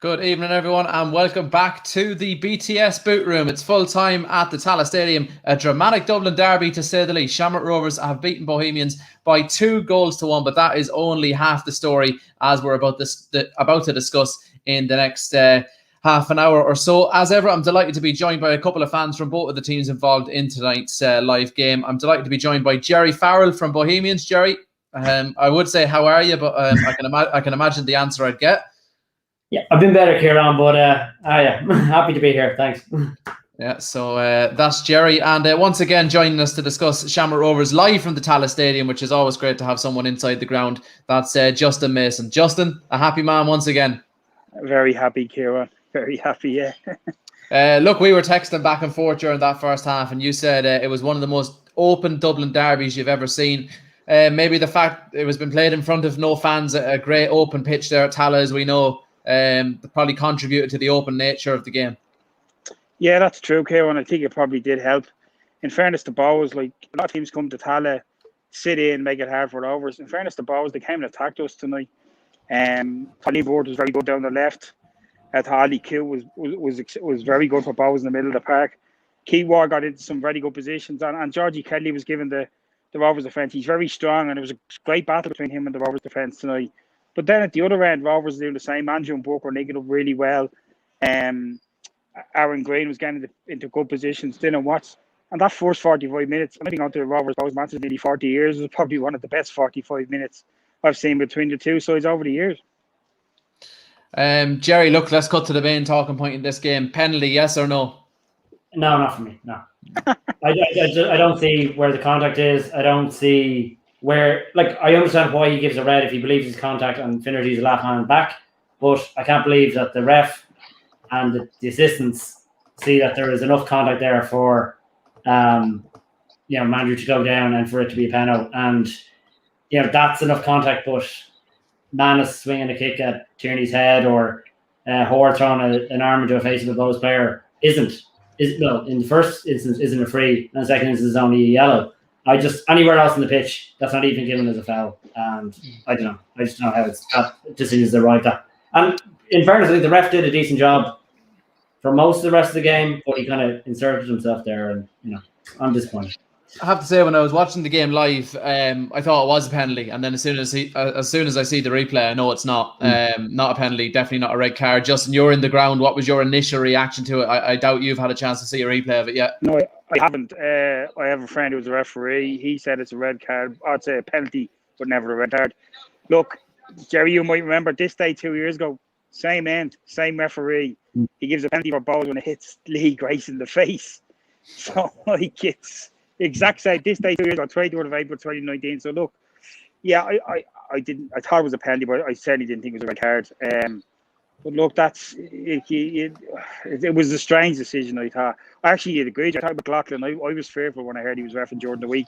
Good evening, everyone, and welcome back to the BTS boot room. It's full time at the Tallaght Stadium. A dramatic Dublin derby, to say the least. Shamrock Rovers have beaten Bohemians by 2-1, but that is only half the story, as we're about to discuss in the next half an hour or so. As ever, I'm delighted to be joined by a couple of fans from both of the teams involved in tonight's live game. I'm delighted to be joined by Jerry Farrell from Bohemians. Jerry, I would say how are you, but I can imagine the answer I'd get. Yeah, I've been better, Kieran, but yeah, happy to be here. Thanks. Yeah, so that's Jerry. And once again, joining us to discuss Shamrock Rovers live from the Tallaght Stadium, which is always great to have someone inside the ground. That's Justin Mason. Justin, a happy man once again. Very happy, Kieran. Very happy, yeah. Look, we were texting back and forth during that first half, and you said it was one of the most open Dublin derbies you've ever seen. Maybe the fact it was been played in front of no fans, a great open pitch there at Tallaght, as we know, probably contributed to the open nature of the game. Yeah, that's true, Kieran. I think it probably did help. In fairness to Bohs, like a lot of teams come to Tallaght, sit in, make it hard for Rovers. In fairness to Bohs, they came and attacked us tonight. Kieran Burke was very good down the left. Harley Q was very good for Bohs in the middle of the park. Keywar got into some very good positions, and Georgie Kelly was given the Rovers defence. He's very strong, and it was a great battle between him and the Rovers defence tonight. But then at the other end, Rovers were doing the same. Andrew and Burke were linking up really well. Aaron Green was getting into good positions. Dylan Watts. And that first 45 minutes, I think on the Rovers Bohs matches nearly 40 years, was probably one of the best 45 minutes I've seen between the two sides over the years. Jerry, look, let's cut to the main talking point in this game. Penalty, yes or no? No, not for me. No. I don't see where the contact is. I don't see where, like, I understand why he gives a red if he believes his contact and Finnerty's left hand back, but I can't believe that the ref and the assistants see that there is enough contact there for Mandrew to go down and for it to be a penalty. And that's enough contact, but Manus swinging a kick at Tierney's head or Hoare throwing an arm into a face of a Bohs player in the first instance isn't a free, and the second instance is only a yellow. Anywhere else in the pitch, that's not even given as a foul. And I don't know. I just don't know how that decision is right. And in fairness, I think the ref did a decent job for most of the rest of the game, but he kind of inserted himself there, and I'm disappointed. I have to say, when I was watching the game live, I thought it was a penalty, and then as soon as I see the replay, I know it's not. Not a penalty, definitely not a red card. Justin, you're in the ground. What was your initial reaction to it? I doubt you've had a chance to see a replay of it yet. No, I haven't. I have a friend who was a referee. He said it's a red card. I'd say a penalty, but never a red card. Look, Jerry, you might remember this day 2 years ago. Same end, same referee. He gives a penalty for Bohs when it hits Lee Grace in the face. So like it's exact same. This day 2 years ago, 23rd of April 2019. So look, yeah, I didn't. I thought it was a penalty, but I certainly didn't think it was a red card. But look, that's it was a strange decision. I thought. I actually agreed. I thought McLaughlin. I was fearful when I heard he was reffing during the week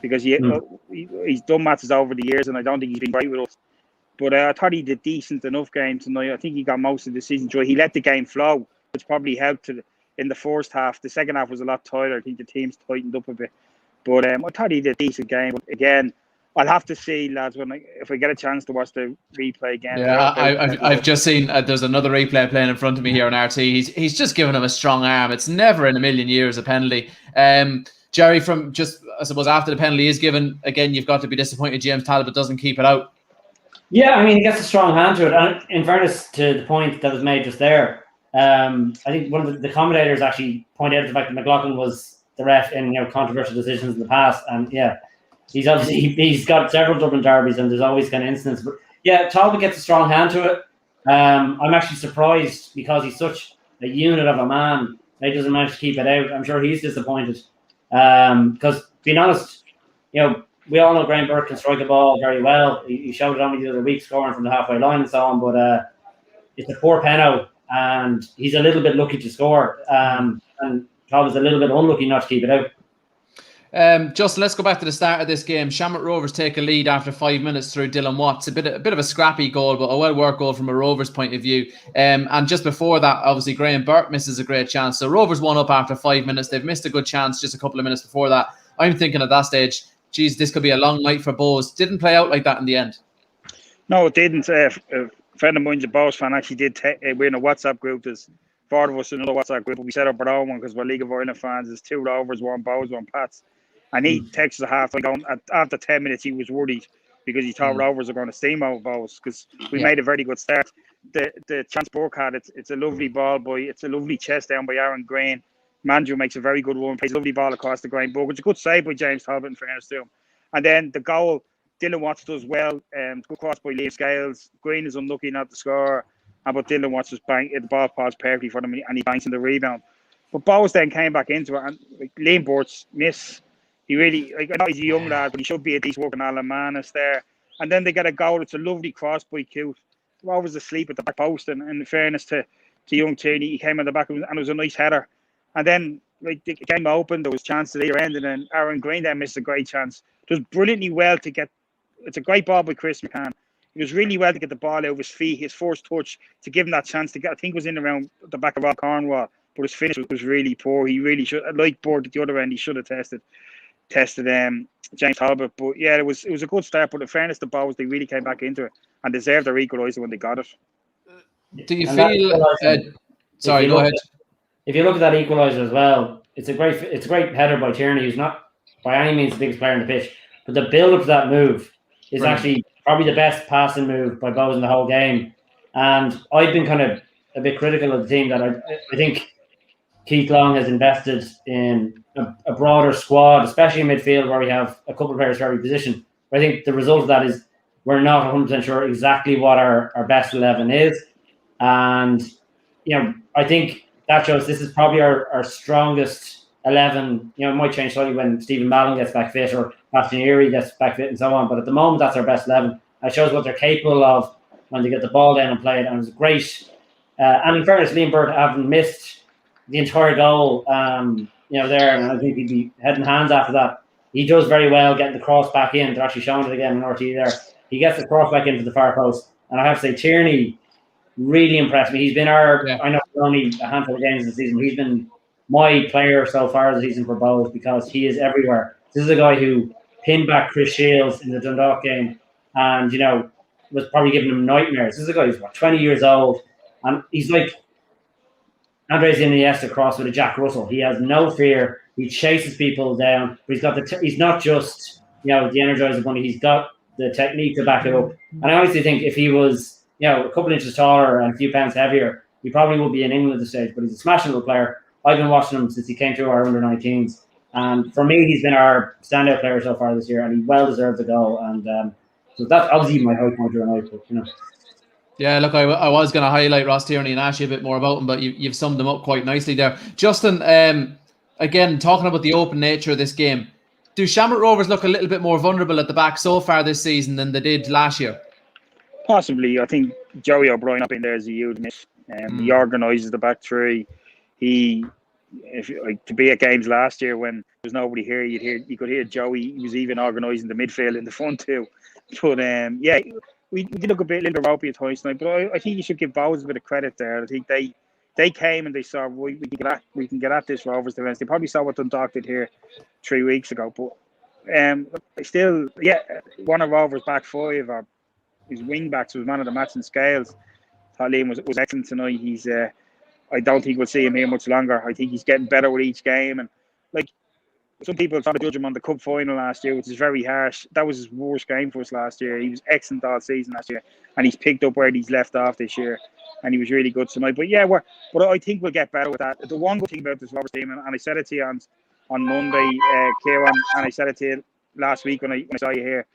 because he's done matches over the years, and I don't think he's been great with us. But I thought he did decent enough game tonight. I think he got most of the decisions right. He let the game flow, which probably helped in the first half. The second half was a lot tighter. I think the teams tightened up a bit. But I thought he did a decent game. But again, I'll have to see, lads, if I get a chance to watch the replay again. Yeah, I've just seen there's another replay playing in front of me here on RT. He's just given him a strong arm. It's never in a million years a penalty. Jerry, from just, I suppose, after the penalty is given, again, you've got to be disappointed James Talbot doesn't keep it out. Yeah, I mean, he gets a strong hand to it. And in fairness to the point that was made just there, I think one of the commentators actually pointed out the fact that McLaughlin was the ref in controversial decisions in the past. And yeah, he's got several Dublin derbies, and there's always kind of incidents. But yeah, Talbot gets a strong hand to it. I'm actually surprised because he's such a unit of a man. He doesn't manage to keep it out. I'm sure he's disappointed. Because being honest, we all know Kieran Burke can strike a ball very well. He showed it on me the other week, scoring from the halfway line and so on. But it's a poor penalty, and he's a little bit lucky to score. And Talbot's a little bit unlucky not to keep it out. Justin, let's go back to the start of this game. Shamrock Rovers take a lead after 5 minutes through Dylan Watts. A bit of a scrappy goal, but a well-worked goal from a Rovers point of view. And just before that, obviously, Kieran Burke misses a great chance. So Rovers won up after 5 minutes. They've missed a good chance just a couple of minutes before that. I'm thinking at that stage, geez, this could be a long night for Bohs. Didn't play out like that in the end. No, it didn't. A friend of mine's a Bows fan. Actually, we're in a WhatsApp group. There's 4 of us in another WhatsApp group. We set up our own one because we're League of Ireland fans. There's 2 Rovers, 1 Bows, 1 Pats. And he texted us half like after 10 minutes, he was worried because he thought Rovers are going to steamroll Bows because we made a very good start. The chance Burke had, it's a lovely ball it's a lovely chest down by Aaron Green. Mandrew makes a very good one, plays a lovely ball across the grain. Burke, it's a good save by James Talbot in fairness to him. And then the goal, Dylan Watts does well. Good cross by Liam Scales. Green is unlucky not to score. But Dylan Watts just the ball paused perfectly for them and he banks in the rebound. But Bowes then came back into it and Liam Burke's miss. He really, I know he's a young lad, but he should be at least working Alan Manus there. And then they get a goal. It's a lovely cross by Cute. Rovers asleep at the back post, and in fairness to young Tierney, he came in the back and it was a nice header. And then the game opened, there was chances at either end, and then Aaron Green then missed a great chance. It was brilliantly well to get. It's a great ball by Chris McCann. It was really well to get the ball out of his feet, his first touch, to give him that chance to get. I think it was in around the back of Rob Cornwall, but his finish was really poor. He really should, like Board at the other end, he should have tested James Talbot. But yeah, it was a good start. But in fairness to Bowes, they really came back into it and deserved their equaliser when they got it. Do you feel? Sorry, go ahead. If you look at that equaliser as well, it's a great header by Tierney, who's not by any means the biggest player in the pitch. But the build up to that move is actually probably the best passing move by Bowes in the whole game. And I've been kind of a bit critical of the team that I think Keith Long has invested in a broader squad, especially in midfield where we have a couple of players for every position. But I think the result of that is we're not 100% sure exactly what our best 11 is. And, I think that shows this is probably our strongest 11. It might change slightly when Stephen Mallon gets back fit or Bastian Erie gets back fit and so on. But at the moment, that's our best 11. It shows what they're capable of when they get the ball down and play it. And it was great. And in fairness, Liam Burke having missed the entire goal, there, and I think he'd be head and hands after that. He does very well getting the cross back in. They're actually showing it again in RT there. He gets the cross back into the far post. And I have to say, Tierney really impressed me. He's been I know only a handful of games this season. He's been my player so far this season for Bowes because he is everywhere. This is a guy who pinned back Chris Shields in the Dundalk game and, was probably giving him nightmares. This is a guy who's, 20 years old. And he's like Andres Iniesta cross with a Jack Russell. He has no fear. He chases people down. But he's got he's not just, the Energizer Bunny. He's got the technique to back it up. And I honestly think if he was, a couple inches taller and a few pounds heavier, he probably would be in England at this stage. But he's a smashing little player. I've been watching him since he came through our under-19s. And for me, he's been our standout player so far this year. And he well deserves a goal. And so that's obviously my high point of the night. But, Yeah, look, I was going to highlight Ross Tierney and ask you a bit more about him, but you've summed him up quite nicely there. Justin, again, talking about the open nature of this game, do Shamrock Rovers look a little bit more vulnerable at the back so far this season than they did last year? Possibly. I think Joey O'Brien up in there is a huge miss. He organises the back three. To be at games last year when there's nobody here, you could hear Joey. He was even organising the midfield in the front too. But we did look a little ropey at times tonight, but I think you should give Bowes a bit of credit there. I think they came and they saw we can get at this Rovers defence. They probably saw what Dundalk did here 3 weeks ago, but still, one of Rovers' back five or his wing backs was man of the match in Scales. Liam was excellent tonight. He's I don't think we'll see him here much longer. I think he's getting better with each game, and some people try to judge him on the cup final last year, which is very harsh. That was his worst game for us last year. He was excellent all season last year, and he's picked up where he's left off this year, and he was really good tonight. But but I think we'll get better with that. The one good thing about this Rovers team, and I said it to you on Monday, Kieran, and I said it to you last week when I saw you here,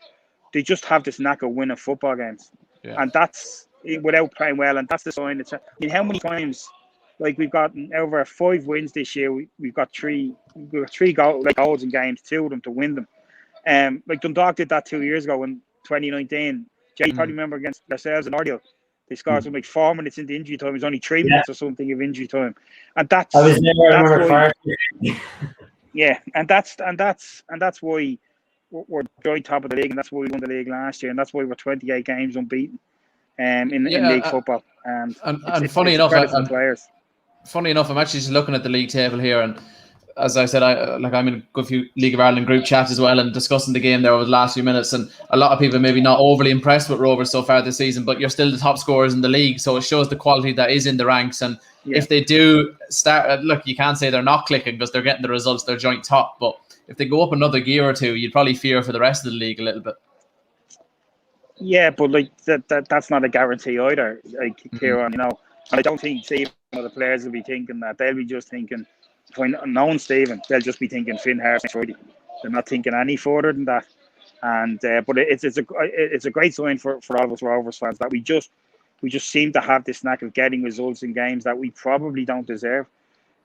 they just have this knack of winning football games, and that's without playing well, and that's the sign. How many times? We've gotten over 5 wins this year. We've got three goals in games, 2 of them to win them. Dundalk did that 2 years ago in 2019. You probably remember against ourselves in Ardial. They scored something 4 minutes into injury time. It was only 3 minutes or something of injury time, and that's. I was there. And that's why we're joint top of the league, and that's why we won the league last year, and that's why we're 28 games unbeaten in league football. And funny enough, I'm actually just looking at the league table here, and as I said, I'm in a good few League of Ireland group chats as well, and discussing the game there over the last few minutes. And a lot of people maybe not overly impressed with Rovers so far this season, but you're still the top scorers in the league, so it shows the quality that is in the ranks. And if they do start, look, you can't say they're not clicking because they're getting the results. They're joint top, but if they go up another gear or two, you'd probably fear for the rest of the league a little bit. Yeah, but like that's not a guarantee either. Like Kieran, I don't think Stephen or the players will be thinking that. They'll be just thinking, knowing Stephen, they'll just be thinking Finn Harps next Friday. They're not thinking any further than that. And but it's a great sign for all of us Rovers fans that we just seem to have this knack of getting results in games that we probably don't deserve.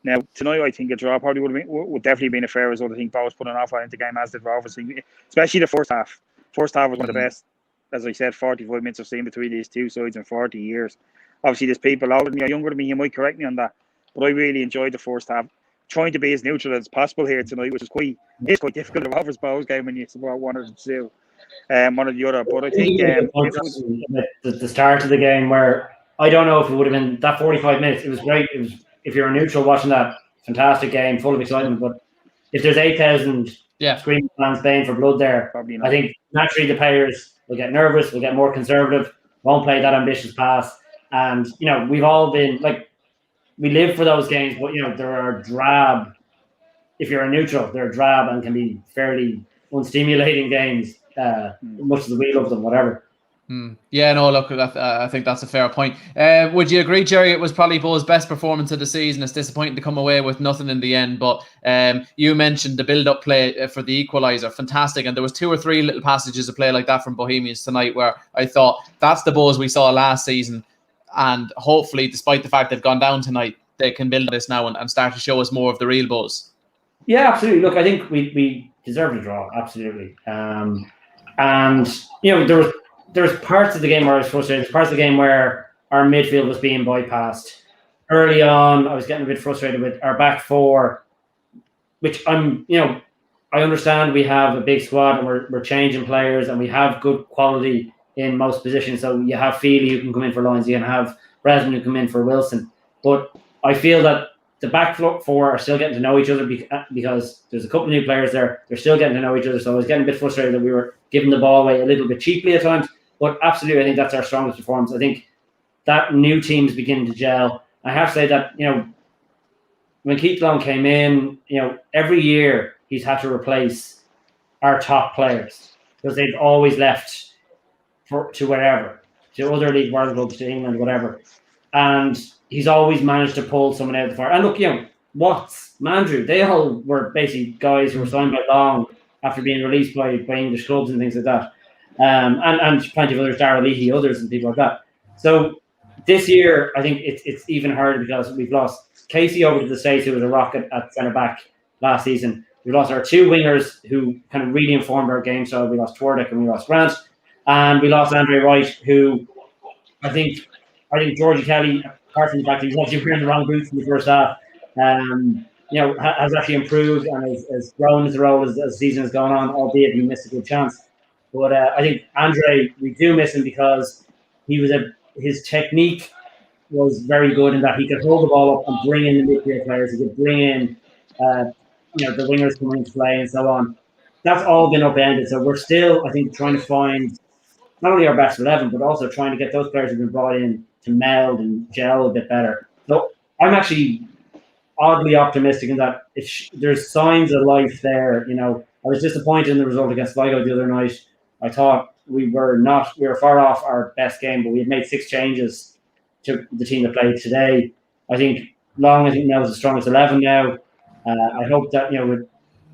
Now tonight, I think a draw probably would definitely been a fair result. I think Bows put an awful into the game, as did Rovers, especially the first half. First half was one of the best. As I said, 45 minutes I've seen between these two sides in 40 years. Obviously, there's people older than me or younger than me, you might correct me on that, but I really enjoyed the first half. Trying to be as neutral as possible here tonight, which is quite difficult. The Rovers Bows game when you support one or the two, one or the other. But I think the start of the game where I don't know if it would have been that 45 minutes. It was great. It was, if you're a neutral watching that, fantastic game, full of excitement. But if there's 8,000 screaming fans baying for blood there, probably not. I think naturally the players will get nervous, will get more conservative, won't play that ambitious pass. And, we've all been, like, we live for those games, but, there are drab, if you're a neutral, they're drab and can be fairly unstimulating games, much as we love them, whatever. Yeah, no, look, I think that's a fair point. Would you agree, Jerry, it was probably Bo's best performance of the season? It's disappointing to come away with nothing in the end, but you mentioned the build-up play for the equaliser, fantastic, and there was 2 or 3 little passages of play like that from Bohemians tonight where I thought, that's the Bo's we saw last season, and hopefully, despite the fact they've gone down tonight, they can build on this now and start to show us more of the real Bo's. Yeah, absolutely. Look, I think we deserve a draw, absolutely. And, there's parts of the game where I was frustrated. There's parts of the game where our midfield was being bypassed. Early on, I was getting a bit frustrated with our back four, which I understand we have a big squad and we're changing players and we have good quality in most positions. So you have Feely who can come in for Lyons, you can have Bresman who come in for Wilson. But I feel that the back four are still getting to know each other because there's a couple of new players there. They're still getting to know each other. So I was getting a bit frustrated that we were giving the ball away a little bit cheaply at times. But absolutely, I think that's our strongest performance. I think that new team's beginning to gel. I have to say that, when Keith Long came in, every year he's had to replace our top players because they've always left to wherever, to other league world clubs, to England, whatever. And he's always managed to pull someone out of the fire. And look, Watts, Mandrew, they all were basically guys who were signed by Long after being released by English clubs and things like that. And plenty of others, Darragh Leahy, others and people like that. So this year, I think it's even harder because we've lost Casey over to the States, who was a rocket at centre-back last season. We lost our 2 wingers who kind of really informed our game. So we lost Twardick and we lost Grant. And we lost Andre Wright, who I think Georgie Kelly, apart from the fact that he's actually wearing the wrong boots in the first half, has actually improved and has grown his role as the season has gone on, albeit he missed a good chance. But I think Andre, we do miss him because his technique was very good in that he could hold the ball up and bring in the midfield players. He could bring in, the wingers coming into play and so on. That's all been upended. So we're still, I think, trying to find not only our best 11, but also trying to get those players who've been brought in to meld and gel a bit better. So I'm actually oddly optimistic in that there's signs of life there. I was disappointed in the result against Sligo the other night. I thought we were far off our best game, but we had made 6 changes to the team that played today. I think Long, now is the strongest 11 now. I hope that, with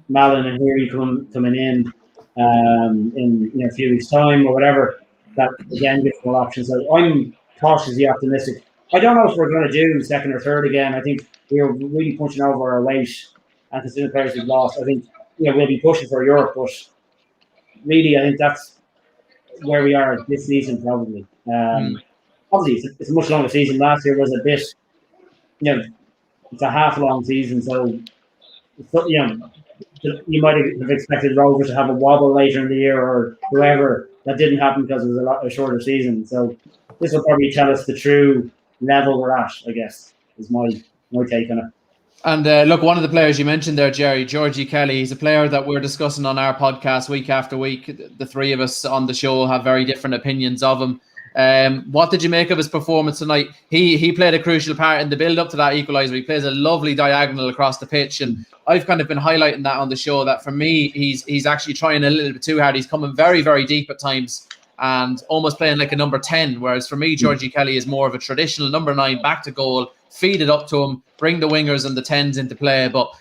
Malin and Heary coming in a few weeks' time or whatever, that again gives more options. So I'm cautiously optimistic. I don't know if we're going to do second or third again. I think we're really punching over our weight, and considering the players we've lost, I think we'll be pushing for Europe, but really, I think that's where we are this season, probably. Obviously, it's a much longer season. Last year was a bit, it's a half-long season, so you might have expected Rovers to have a wobble later in the year or whoever. That didn't happen because it was a shorter season. So this will probably tell us the true level we're at, I guess, is my take on it. And look, one of the players you mentioned there, Jerry, Georgie Kelly, he's a player that we're discussing on our podcast week after week. The three of us on the show have very different opinions of him. What did you make of his performance tonight? He played a crucial part in the build up to that equaliser. He plays a lovely diagonal across the pitch, and I've kind of been highlighting that on the show, that for me he's actually trying a little bit too hard. He's coming very, very deep at times and almost playing like a number 10, whereas for me Georgie Kelly is more of a traditional number 9, back to goal, feed it up to him, bring the wingers and the 10s into play, but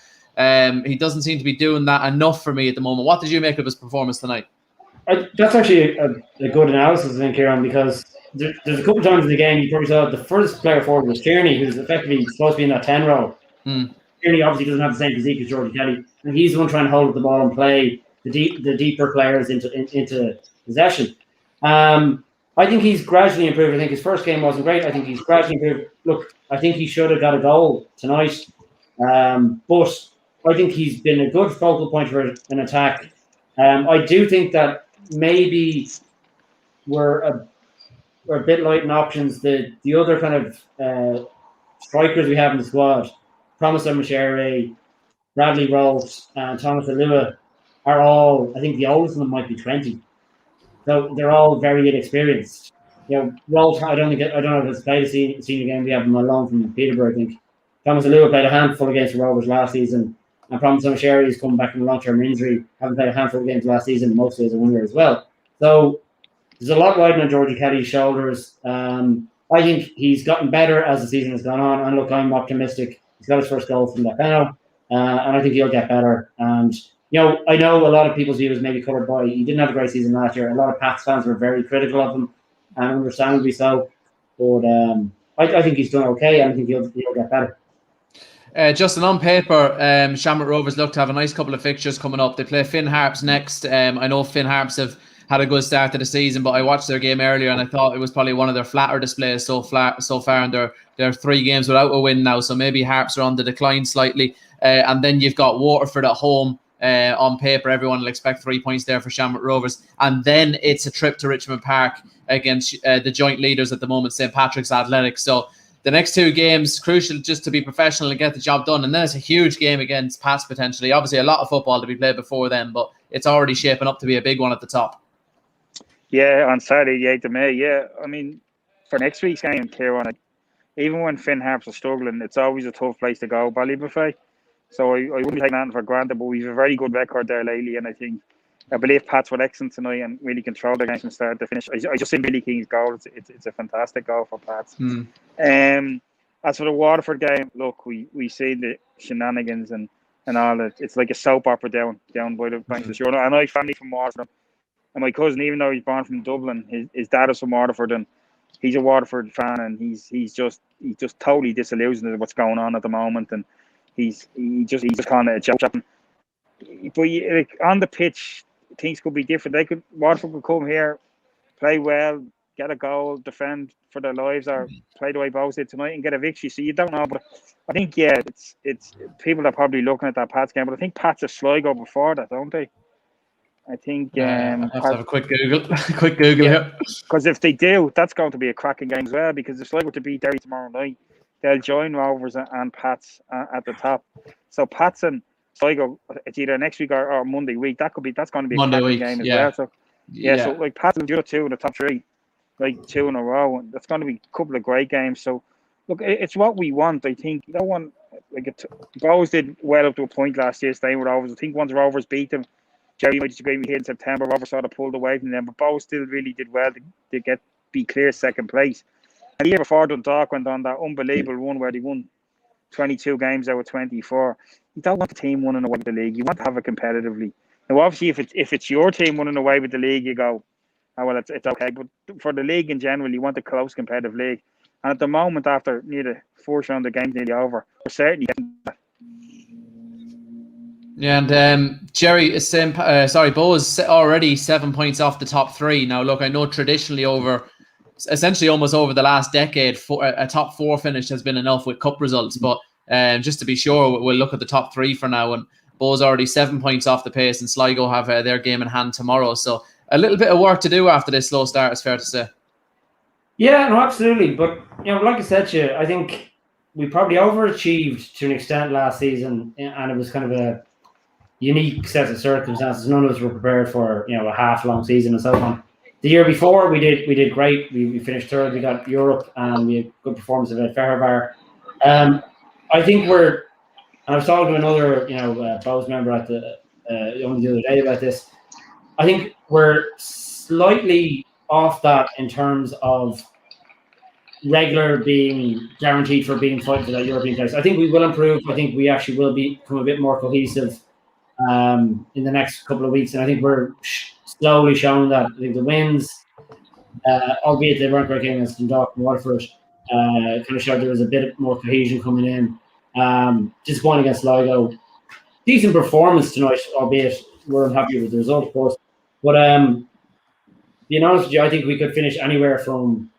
he doesn't seem to be doing that enough for me at the moment. What did you make of his performance tonight? That's actually a good analysis, I think, Kieran, because there's a couple of times in the game you probably saw the first player forward was Tierney, who's effectively supposed to be in that 10 role. Tierney obviously doesn't have the same physique as Georgie Kelly, and he's the one trying to hold the ball and play the deeper players into possession. I think he's gradually improved. I think his first game wasn't great. I think he's gradually improved. Look, I think he should have got a goal tonight, but I think he's been a good focal point for an attack. I do think that maybe we're a bit light in options. The other kind of strikers we have in the squad, Thomas O'Machere, Bradley Rolfe, and Thomas Alua, are all, I think the oldest of them might be 20. So they're all very inexperienced. Rolfe, I don't know if he's played a senior game. We have him on loan from Peterborough, I think. Thomas Alua played a handful against the Rovers last season. And Thomas O'Machere is coming back from a long-term injury, haven't played a handful of games last season, mostly as a winger as well. So there's a lot riding on Georgie Kelly's shoulders. I think he's gotten better as the season has gone on. And look, I'm optimistic. He's got his first goal from that panel, and I think he'll get better. And I know a lot of people's view is maybe covered by he didn't have a great season last year. A lot of Pats fans were very critical of him, and understandably so. But I think he's done okay, and I think he'll get better. Justin, on paper, Shamrock Rovers look to have a nice couple of fixtures coming up. They play Finn Harps next. I know Finn Harps have had a good start to the season, but I watched their game earlier and I thought it was probably one of their flatter displays so far, and they're 3 games without a win now, so maybe Harps are on the decline slightly. And then you've got Waterford at home. On paper, everyone will expect 3 points there for Shamrock Rovers, and then it's a trip to Richmond Park against the joint leaders at the moment, St. Patrick's Athletic. So the next 2 games, crucial just to be professional and get the job done, and then it's a huge game against Pats potentially. Obviously a lot of football to be played before then, but it's already shaping up to be a big one at the top. Yeah, on Saturday, the 8th of May. Yeah, I mean, for next week's game, Kieran, even when Finn Harps are struggling, it's always a tough place to go, Ballybuffet. So I wouldn't be taking that for granted, but we've a very good record there lately, and I believe Pats were excellent tonight and really controlled the game from start to finish. I just think Billy King's goal, it's a fantastic goal for Pats. As for the Waterford game, look, we see the shenanigans and all that. It's like a soap opera down by the banks of the shore. And I family from Waterford, and my cousin, even though he's born from Dublin, his dad is from Waterford, and he's a Waterford fan, and he's just totally disillusioned with what's going on at the moment, and he's just kind of a joke. But on the pitch, things could be different. Waterford could come here, play well, get a goal, defend for their lives, or play the way Bows did tonight and get a victory. So you don't know, but I think it's people are probably looking at that Pats game, but I think Pats are Sligo before that, don't they? I think I'll have a quick Google. Here. Because if they do, that's going to be a cracking game as well. Because if Sligo to beat Derry tomorrow night, they'll join Rovers and Pats at the top. So Pats and Sligo, it's either next week or Monday week. That's going to be a Monday cracking week, game as well. So so like Pats will do 2 in the top 3, like 2 in a row. That's going to be a couple of great games. So look, it's what we want. I think no one Bows did well up to a point last year, staying with Rovers. I think once Rovers beat them, Jerry might disagree with me here in September. Rovers sort of pulled away from them, but Bows still really did well to be clear second place. And the year before, Dundalk went on that unbelievable run where they won 22 games out of 24. You don't want the team winning away with the league. You want to have it competitively. Now, obviously, if it's your team winning away with the league, you go, oh, well, it's okay. But for the league in general, you want a close competitive league. And at the moment, after near the 4th round of the game's nearly over, we're certainly getting that. Yeah, and Jerry, Bo's already 7 points off the top 3. Now, look, I know traditionally essentially almost over the last decade, a top 4 finish has been enough with cup results. But just to be sure, we'll look at the top 3 for now. And Bo's already 7 points off the pace, and Sligo have their game in hand tomorrow. So a little bit of work to do after this slow start, it's fair to say. Yeah, no, absolutely. But like I said to you, I think we probably overachieved to an extent last season, and it was kind of a unique set of circumstances. None of us were prepared for a half-long season and so on. The year before, we did great. We finished third. We got Europe, and we had good performance at Ferrovar. I think I was talking to another Bose member at only the other day about this. I think we're slightly off that in terms of regular being guaranteed for being fighting for that European place. I think we will improve. I think we actually will become a bit more cohesive in the next couple of weeks, and I think we're slowly showing that. I think the wins, albeit they weren't great games against Dundalk and Waterford, kind of showed there was a bit more cohesion coming in. Disappointing against Sligo. Decent performance tonight, albeit we're unhappy with the result, of course. But being honest with you, I think we could finish anywhere from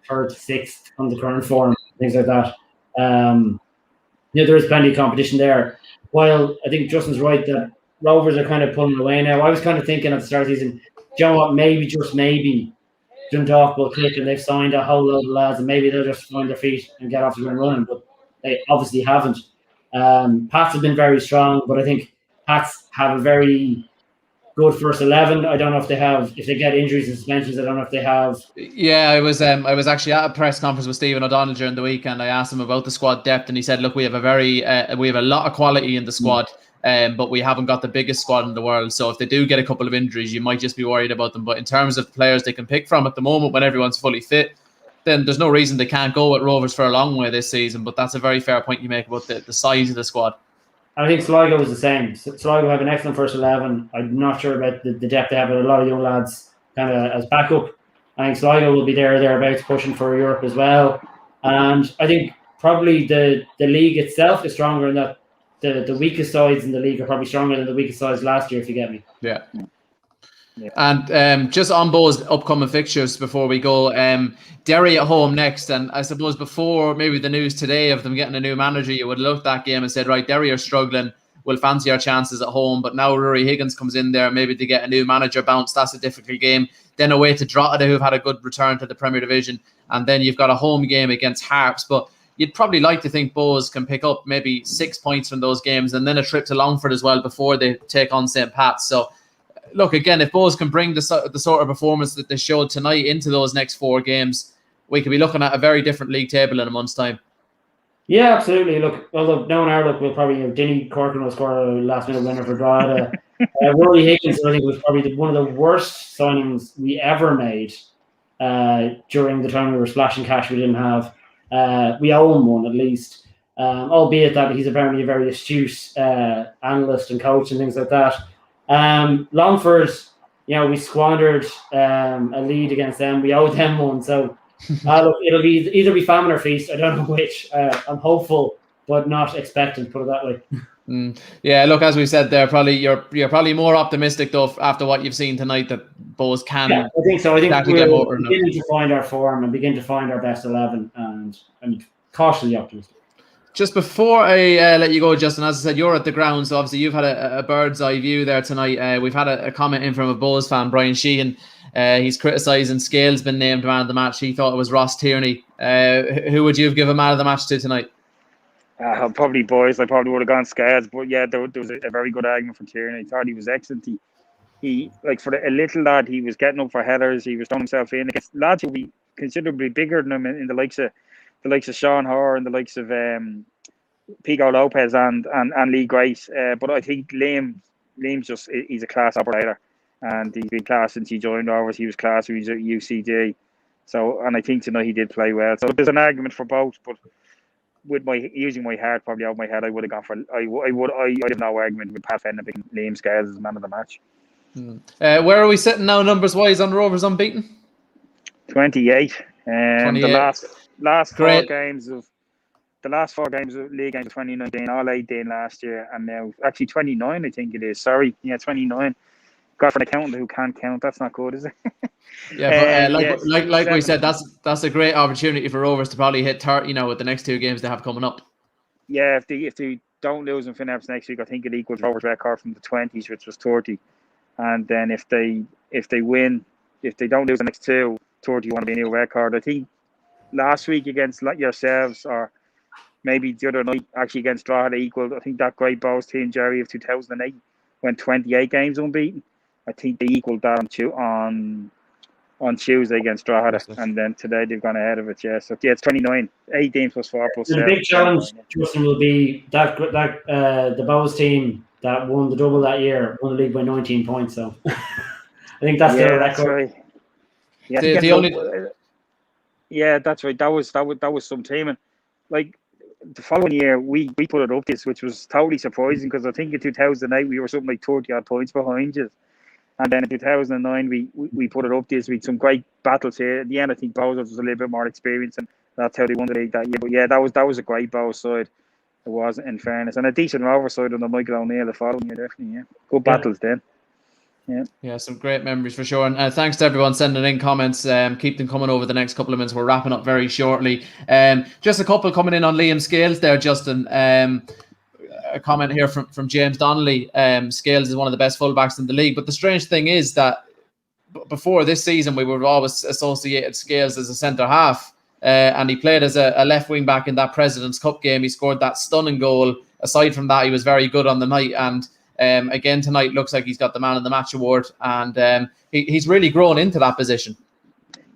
third to sixth on the current form, things like that. There is plenty of competition there. While I think Justin's right that Rovers are kind of pulling away now. I was kind of thinking at the start of the season, you know what, maybe, just maybe, Dundalk will click and they've signed a whole load of lads and maybe they'll just find their feet and get off the ground running, but they obviously haven't. Pats have been very strong, but I think Pats have a very good first 11. I don't know if they get injuries and suspensions. I don't know if they have. Yeah, I was actually at a press conference with Stephen O'Donnell during the week, and I asked him about the squad depth, and he said, "Look, we have a lot of quality in the squad, but we haven't got the biggest squad in the world. So if they do get a couple of injuries, you might just be worried about them. But in terms of players they can pick from at the moment, when everyone's fully fit, then there's no reason they can't go with Rovers for a long way this season." But that's a very fair point you make about the size of the squad. I think Sligo was the same. Sligo have an excellent first 11. I'm not sure about the depth they have, but a lot of young lads kind of as backup. I think Sligo will be thereabouts pushing for Europe as well. And I think probably the league itself is stronger in that the weakest sides in the league are probably stronger than the weakest sides last year, if you get me. Yeah. And just on Bo's upcoming fixtures before we go, Derry at home next, and I suppose before maybe the news today of them getting a new manager, you would have looked at that game and said, right, Derry are struggling, we'll fancy our chances at home, but now Rory Higgins comes in there, maybe to get a new manager bounce, that's a difficult game. Then away to Drogheda, who've had a good return to the Premier Division, and then you've got a home game against Harps, but you'd probably like to think Bows can pick up maybe 6 points from those games, and then a trip to Longford as well before they take on St. Pat's. So look, again, if Bows can bring the sort of performance that they showed tonight into those next 4 games, we could be looking at a very different league table in a month's time. Yeah, absolutely. Look, although knowing our luck, we'll probably Dinny Corcoran will score a last-minute winner for Drogheda. Rory Higgins, I think, was probably one of the worst signings we ever made during the time we were splashing cash we didn't have. We owe him one, at least. Albeit that he's apparently a very astute analyst and coach and things like that. Longford, we squandered a lead against them. We owed them one, so look, it'll be either be famine or feast. I don't know which. I'm hopeful, but not expectant. Put it that way. Yeah, look, as we said there, you're probably more optimistic though after what you've seen tonight that Bows can. Yeah, I think so. I think we're beginning to find our form and begin to find our best 11, and I'm cautiously optimistic. Just before I let you go, Justin, as I said, you're at the ground, so obviously you've had a bird's eye view there tonight. We've had a comment in from a Bows fan, Brian Sheehan. He's criticising Scales been named man of the match. He thought it was Ross Tierney. Who would you have given man of the match to tonight? Probably Boys. I probably would have gone Scales, but yeah, there was a very good argument for Tierney. I thought he was excellent. He like for a little lad, he was getting up for headers. He was throwing himself in against lads who would be considerably bigger than him in the likes of Sean Hoare and the likes of Pico Lopez and Lee Grace. But I think Liam's he's a class operator, and he's been class since he joined Rovers. He was class when he was at UCD. So, and I think tonight he did play well. So there's an argument for both, but with using my heart probably out of my head, I would have gone for I have no argument with Pat Fenton picking Liam Scales as man of the match. Where are we sitting now numbers wise on Rovers unbeaten? 28. 28. The last Great. the last four games of league games of 2019, all 18 last year, and now actually 29, I think it is. Sorry, 29. Got for an accountant who can't count. That's not good, is it? Yeah, but like we said, that's a great opportunity for Rovers to probably hit 30. With the next 2 games they have coming up. Yeah, if they don't lose in Finnaps next week, I think it equals Rovers' record from the 20s, which was 30. And then if they win, if they don't lose the next 2, 30 want to be a new record. I think last week against yourselves, or maybe the other night actually against Drogheda equalled. I think that great Bows team, Jerry, of 2008 went 28 games unbeaten. I think they equalled that on Tuesday against Drogheda, and then today they've gone ahead of it. Yeah, so yeah, it's 29, 18 plus 4 plus 7. The big challenge, Justin, will be that the Bows team that won the double that year won the league by 19 points. So I think that's the record. That's right. Yeah, that's right. That was some team, and like the following year we put it up this, which was totally surprising because I think in 2008 we were something like 30 odd points behind you. And then in 2009, we put it up this week. Some great battles here. At the end, I think Bowes was a little bit more experienced, and that's how they won the league that year. But yeah, that was a great Bowes side. It was, in fairness, and a decent Rover side under Michael O'Neill the following year, definitely. Yeah, good battles then. Yeah, some great memories for sure. And thanks to everyone sending in comments. Keep them coming over the next couple of minutes. We're wrapping up very shortly. Just a couple coming in on Liam Scales there, Justin. A comment here from James Donnelly. Scales is one of the best fullbacks in the league. But the strange thing is that before this season, we would always associated Scales as a centre half. And he played as a left wing back in that President's Cup game. He scored that stunning goal. Aside from that, he was very good on the night. And again tonight, looks like he's got the Man of the Match award. And he's really grown into that position.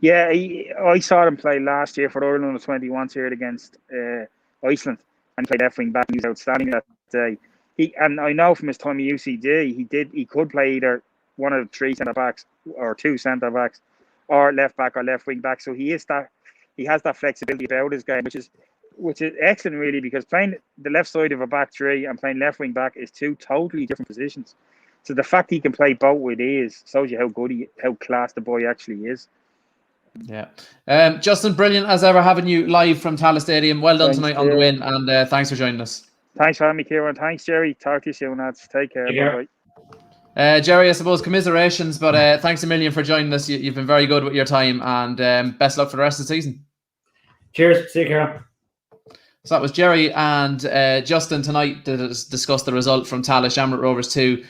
Yeah, I saw him play last year for Ireland under-21s here against Iceland. And played left wing back. He was outstanding that day. And I know from his time at UCD, he could play either one of the three centre backs or two centre backs, or left back or left wing back. So he has that flexibility about his game, which is excellent really, because playing the left side of a back three and playing left wing back is two totally different positions. So the fact he can play both with ease shows you how class the boy actually is. Yeah. Justin, brilliant as ever having you live from Tallaght Stadium. Well done tonight on the win, and thanks for joining us. Thanks for having me, Kieran. Thanks, Jerry. Talk to you soon, lads. Take care. Bye-bye. Jerry, I suppose commiserations, but thanks a million for joining us. You've been very good with your time, and best luck for the rest of the season. Cheers. See you, Kieran. So that was Jerry and Justin tonight to discuss the result from Tallaght. Shamrock Rovers 2,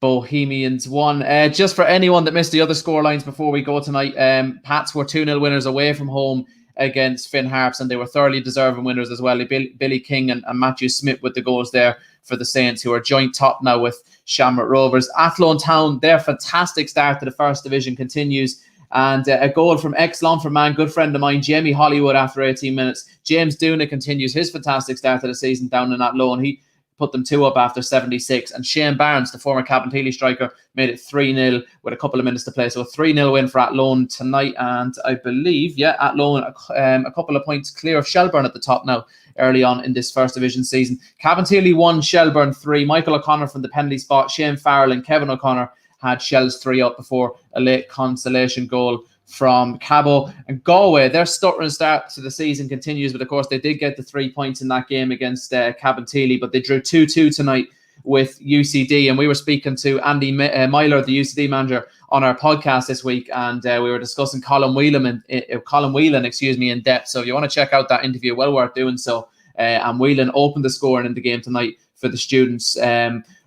Bohemians 1. Just for anyone that missed the other scorelines before we go tonight, Pats were 2-0 winners away from home against Finn Harps, and they were thoroughly deserving winners as well. Billy King and Matthew Smith with the goals there for the Saints, who are joint top now with Shamrock Rovers. Athlone Town, their fantastic start to the First Division continues, and a goal from ex-Longford man, good friend of mine, Jamie Hollywood, after 18 minutes. James Duna continues his fantastic start to the season down in Athlone. He put them 2 up after 76, and Shane Barnes, the former Cabinteely striker, made it 3-0 with a couple of minutes to play. So a 3-0 win for Athlone tonight, and I believe, Athlone a couple of points clear of Shelburne at the top now early on in this First Division season. Cabinteely 1, Shelburne 3. Michael O'Connor from the penalty spot, Shane Farrell and Kevin O'Connor had Shells 3 up before a late consolation goal from Cabo. And Galway, their stuttering start to the season continues, but of course they did get the 3 points in that game against Cabinteely, but they drew 2-2 tonight with UCD. And we were speaking to Andy Myler, the UCD manager, on our podcast this week, and we were discussing Colin Whelan in depth. So if you want to check out that interview, well worth doing so. And Whelan opened the scoring in the game tonight for the students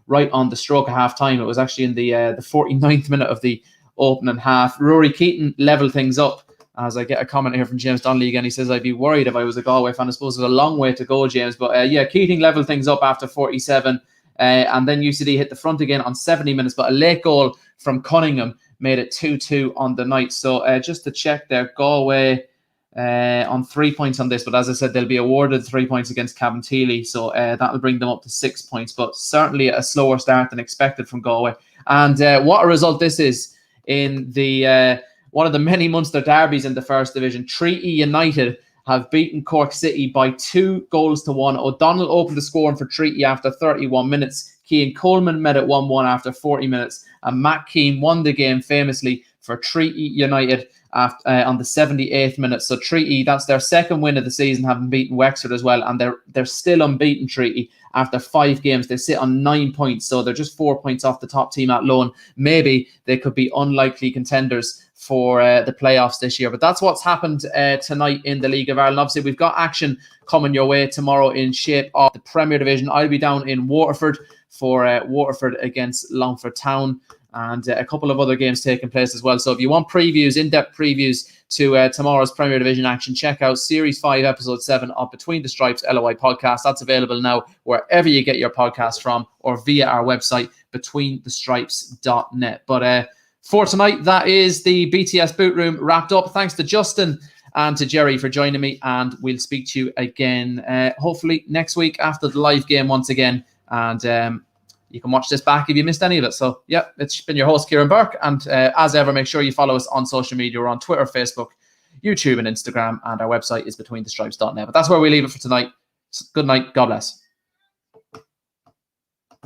right on the stroke of half time. It was actually in the 49th minute of the opening half. Rory Keaton leveled things up, as I get a comment here from James Donnelly again. He says, I'd be worried if I was a Galway fan. I suppose there's a long way to go, James, but Keating leveled things up after 47, and then UCD hit the front again on 70 minutes, but a late goal from Cunningham made it 2-2 on the night. So just to check there, Galway on 3 points on this, but as I said, they'll be awarded 3 points against Cabinteely, so that'll bring them up to 6 points, but certainly a slower start than expected from Galway. And what a result this is in the one of the many Munster derbies in the First Division. Treaty United have beaten Cork City by 2-1. O'Donnell opened the scoring for Treaty after 31 minutes. Cian Coleman made it 1-1 after 40 minutes. And Matt Keane won the game famously for Treaty United on the 78th minute. So Treaty, that's their second win of the season, having beaten Wexford as well. And they're still unbeaten, Treaty. After 5 games, they sit on 9 points. So they're just 4 points off the top team at Lone. Maybe they could be unlikely contenders for the playoffs this year. But that's what's happened tonight in the League of Ireland. Obviously, we've got action coming your way tomorrow in shape of the Premier Division. I'll be down in Waterford for Waterford against Longford Town. and a couple of other games taking place as well. So if you want previews, in-depth previews to tomorrow's Premier Division action, check out Series 5, Episode 7 of Between the Stripes LOI podcast. That's available now wherever you get your podcast from, or via our website, betweenthestripes.net. But for tonight, that is the BTS Boot Room wrapped up. Thanks to Justin and to Jerry for joining me, and we'll speak to you again hopefully next week after the live game once again. And you can watch this back if you missed any of it. So, yeah, it's been your host, Kieran Burke. And as ever, make sure you follow us on social media. We're on Twitter, Facebook, YouTube, and Instagram. And our website is betweenthestripes.net. But that's where we leave it for tonight. Good night. God bless.